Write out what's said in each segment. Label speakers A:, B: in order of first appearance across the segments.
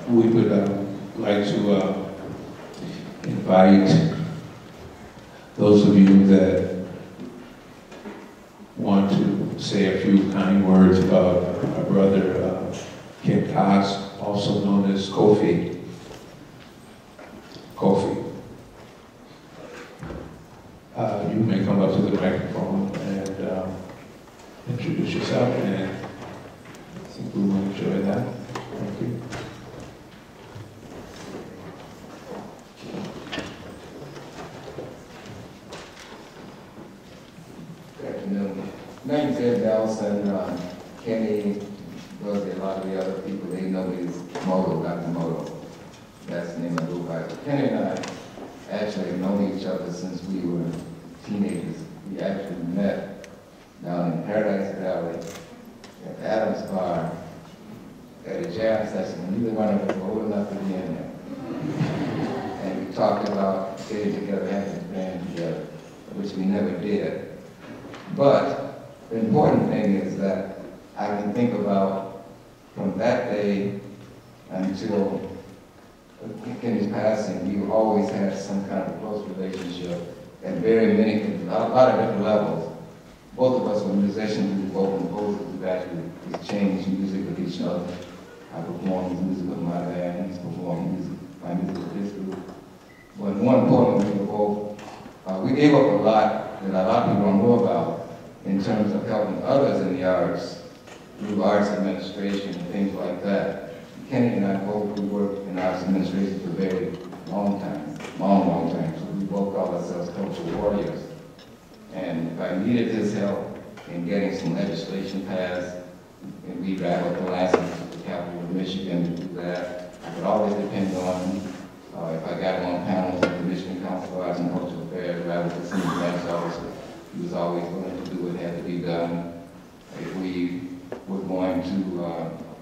A: we would like to invite those of you that want to say a few kind words about our brother Kenn Cox, also known as Kofi. You may come up to the microphone and introduce yourself, and I think we will enjoy that. Thank you.
B: Good afternoon. My name's Ed Nelson. Kenny, well, a lot of the other people, they know me as Moto, Dr. Moto. That's the name of the group. Kenny and I actually have known each other since we were teenagers. We actually met down in Paradise Valley at Adams Bar at a jam session. Neither one of us were old enough to be in there. And we talked about getting together, having a band together, which we never did. But the important thing is that I can think about from that day until Kenny's passing, we always had some kind of close relationship at a lot of different levels. Both of us were musicians, we were both composers, we've actually exchanged music with each other. I performed his music with my band, he's performed my music with his group. But more importantly, we gave up a lot that a lot of people don't know about in terms of helping others in the arts, through arts administration and things like that. Kenny and I both worked in arts administration for a very long time, long time. So we both call ourselves cultural warriors. And if I needed his help in getting some legislation passed, and we rattled the license to the capital of Michigan to do that, I could always depend on him. If I got on panels at the Michigan Council of Arts and Cultural Affairs, rather than senior branch officer, he was always willing to do what had to be done. If we were going to,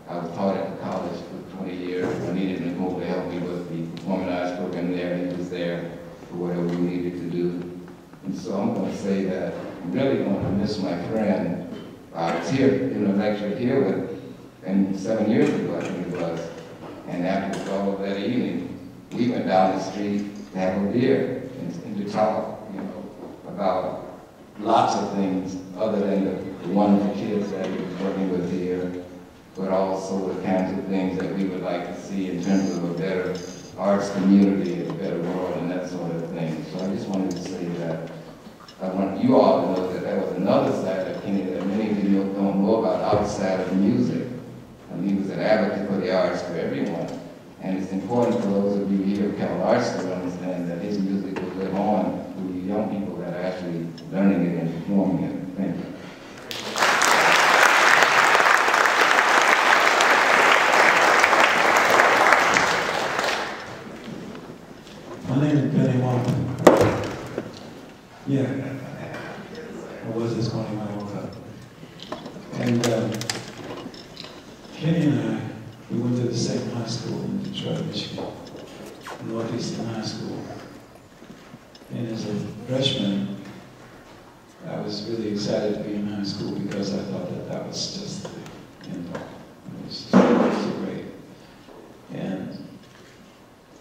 B: I was taught at the college for 20 years. I needed Nicole to help me with the performing arts program there, and he was there for whatever we needed to do. And so I'm going to say that I'm really going to miss my friend. I was here in a lecture here with him 7 years ago, I think it was. And after all of that evening, we went down the street to have a beer and to talk, about lots of things other than the wonderful kids that he was working with here, but also the kinds of things that we would like to see in terms of a better arts community, a better world, and that sort of thing. So I just wanted to say that I want you all to know that there was another side of Kenny that many of you don't know about outside of music. And he was an advocate for the arts for everyone. And it's important for those of you here at Cal Arts to understand that his music will live on through the young people that are actually learning it and performing it. Thank you.
C: My name is Benny Walton. Yeah, I was this morning when I woke up. And Kenny and I, we went to the same high school in Detroit, Michigan, Northeastern High School. And as a freshman, I was really excited to be in high school because I thought that that was just the end all. It was so great. And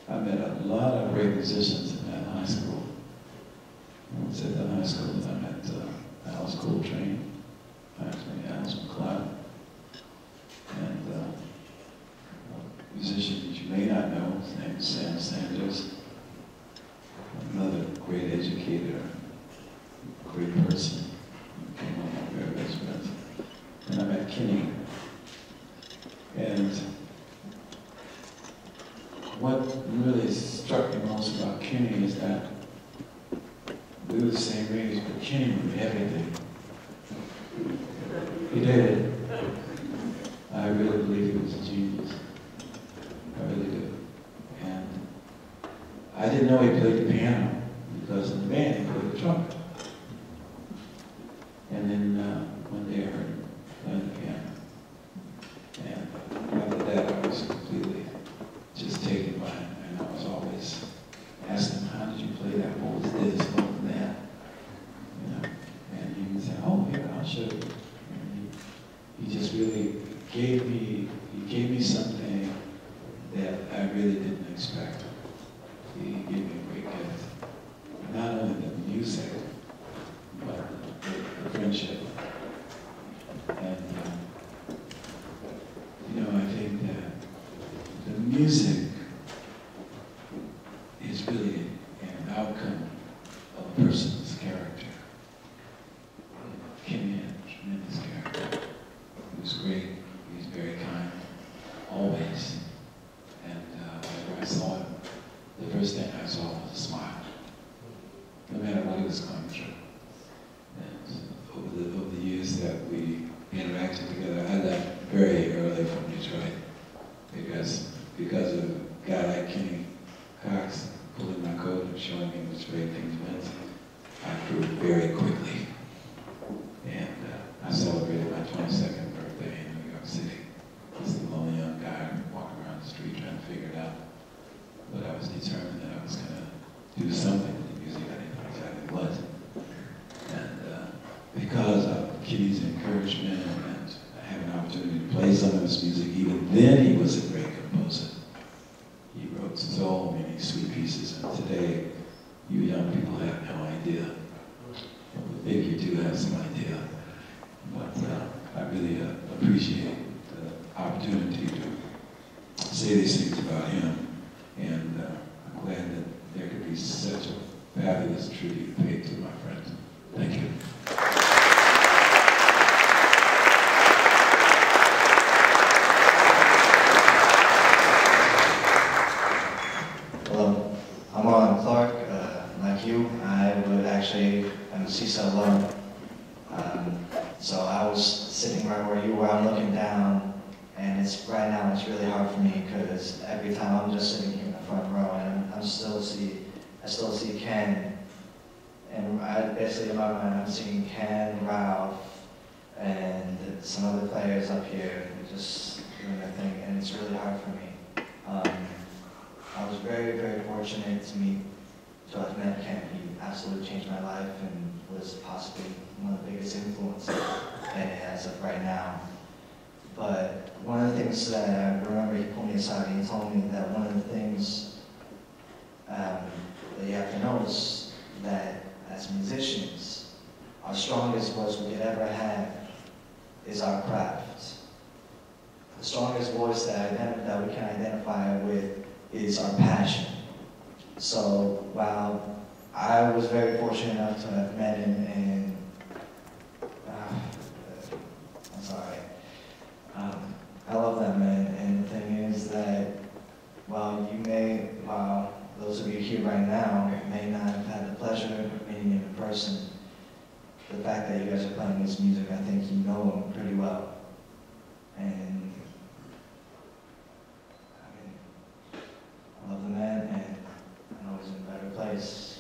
C: I met a lot of great musicians in that high school. I was at that high school and I met Alice Coltrane, actually Alice McLeod, and a musician that you may not know, his name is Sam Sanders, another great educator, great person, became one of my very best friends. And I met Kenny. And what really struck me most about Kenny is that we were the same age, but Kenny knew everything. He did. I really believe he was a genius. I really do. And I didn't know he played the piano because in the band he played the trumpet. And then one day I heard him playing the piano. And after that I was completely just taken by him. And I was always asking him, how did you play that? What was this? What was that? And he would say, oh, here, I'll show you. And he just really gave me something that I really didn't expect. He gave me a great gift. Not only the music, but the friendship. And, you know, I think that the music is really an outcome of a person's character. Kenny had a tremendous character. He was great. He was very kind, always. And whenever I saw him, the first thing I saw was a smile, no matter what he was going through. And over the years that we interacted together, I left very early from Detroit because of a guy like Kenn Cox pulling my coat and showing me which way things went. I grew very quickly. And I celebrated my 22nd birthday in New York City. Just a lonely young guy walking around the street trying to figure it out. But I was determined that I was going to do something with the music. I didn't know exactly what. And because of Kenny's encouragement and having an opportunity to play some of his music, even then he was a great composer. He wrote so many sweet pieces, and today you young people have no idea. Maybe you do have some idea, but I really appreciate the opportunity to say these things about him, and I'm glad that there could be such a fabulous tribute paid to my friend. Thank you.
D: Hello, I'm Alan Clark. Like you, I would actually, I'm a CSSSA alum. So I was sitting right where you were. I'm looking down, and right now it's really hard for me because every time I'm just sitting here in the front row, and I still see Kenn, and basically in my mind I'm seeing Kenn, Ralph, and some other players up here just doing their thing, and it's really hard for me. I was very, very fortunate to have met Kenn. He absolutely changed my life and was possibly one of the biggest influences as of right now. But one of the things that I remember, he pulled me aside and he told me that one of the things that you have to know is that as musicians, our strongest voice we could ever have is our craft. The strongest voice that we can identify with is our passion. So while I was very fortunate enough to have met him, and I'm sorry, I love that man. And the thing is that while those of you here right now may not have had the pleasure of meeting him in person, the fact that you guys are playing his music, I think you know him pretty well. And I love the man, and I know he's in a better place.